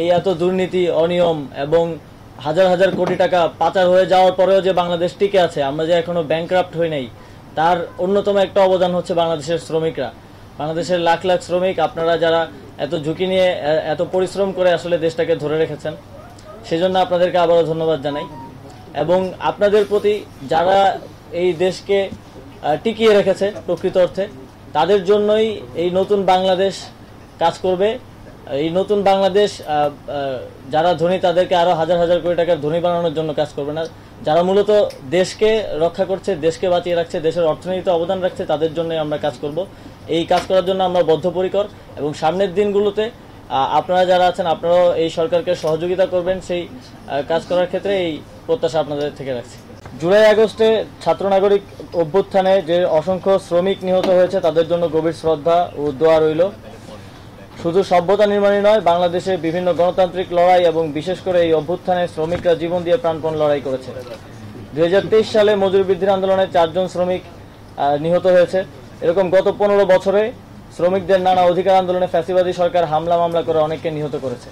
এই এত দুর্নীতি, অনিয়ম এবং হাজার হাজার কোটি টাকা পাচার হয়ে যাওয়ার পরেও যে বাংলাদেশ টিকে আছে, আমরা যে এখনো ব্যাংক্রাফট হই নাই, তার অন্যতম একটা অবদান হচ্ছে বাংলাদেশের শ্রমিকরা। বাংলাদেশের লাখ লাখ শ্রমিক, আপনারা যারা এত ঝুঁকি নিয়ে এত পরিশ্রম করে আসলে দেশটাকে ধরে রেখেছেন, সেজন্য আপনাদেরকে আবারও ধন্যবাদ জানাই। এবং আপনাদের প্রতি যারা এই দেশকে টিকিয়ে রেখেছে প্রকৃত অর্থে, তাদের জন্যই এই নতুন বাংলাদেশ কাজ করবে। এই নতুন বাংলাদেশ যারা ধনী তাদেরকে আরো হাজার হাজার কোটি টাকার ধনী বানানোর জন্য কাজ করবে না। যারা মূলত দেশকে রক্ষা করছে, দেশকে বাঁচিয়ে রাখছে, দেশের অর্থনীতিতে অবদান রাখছে, তাদের জন্য আমরা কাজ করব। এই কাজ করার জন্য আমরা বদ্ধপরিকর এবং সামনের দিনগুলোতে আপনারা যারা আছেন আপনারাও এই সরকারকে সহযোগিতা করবেন সেই কাজ করার ক্ষেত্রে, এই প্রত্যাশা আপনাদের থেকে রাখছি। জুলাই আগস্টে ছাত্র নাগরিক অভ্যুত্থানে যে অসংখ্য শ্রমিক নিহত হয়েছে তাদের জন্য গভীর শ্রদ্ধা ও দোয়া রইল। শুধু সভ্যতা নির্মাণই নয়, বাংলাদেশে বিভিন্ন গণতান্ত্রিক লড়াই এবং বিশেষ করে এই অভ্যুত্থানে শ্রমিকরা জীবন দিয়ে প্রাণপণ লড়াই করেছে। 2023 সালে মজুরি বৃদ্ধির আন্দোলনে 4 জন শ্রমিক নিহত হয়েছে। এরকম গত 15 বছরে শ্রমিকদের নানা অধিকার আন্দোলনে ফ্যাসিবাদী সরকার হামলা মামলা করে অনেককে নিহত করেছে।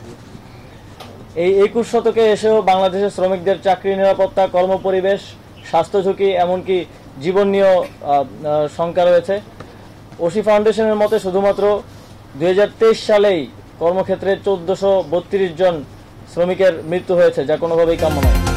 এই 21 শতকে এসেও বাংলাদেশের শ্রমিকদের চাকরি নিরাপত্তা, কর্মপরিবেশ, স্বাস্থ্য ঝুঁকি, এমনকি জীবন নিয়েও শঙ্কা রয়েছে। ওসি ফাউন্ডেশনের মতে শুধুমাত্র 2023 সালেই কর্মক্ষেত্রে 1432 জন শ্রমিকের মৃত্যু হয়েছে, যা কোনোভাবেই কাম্য নয়।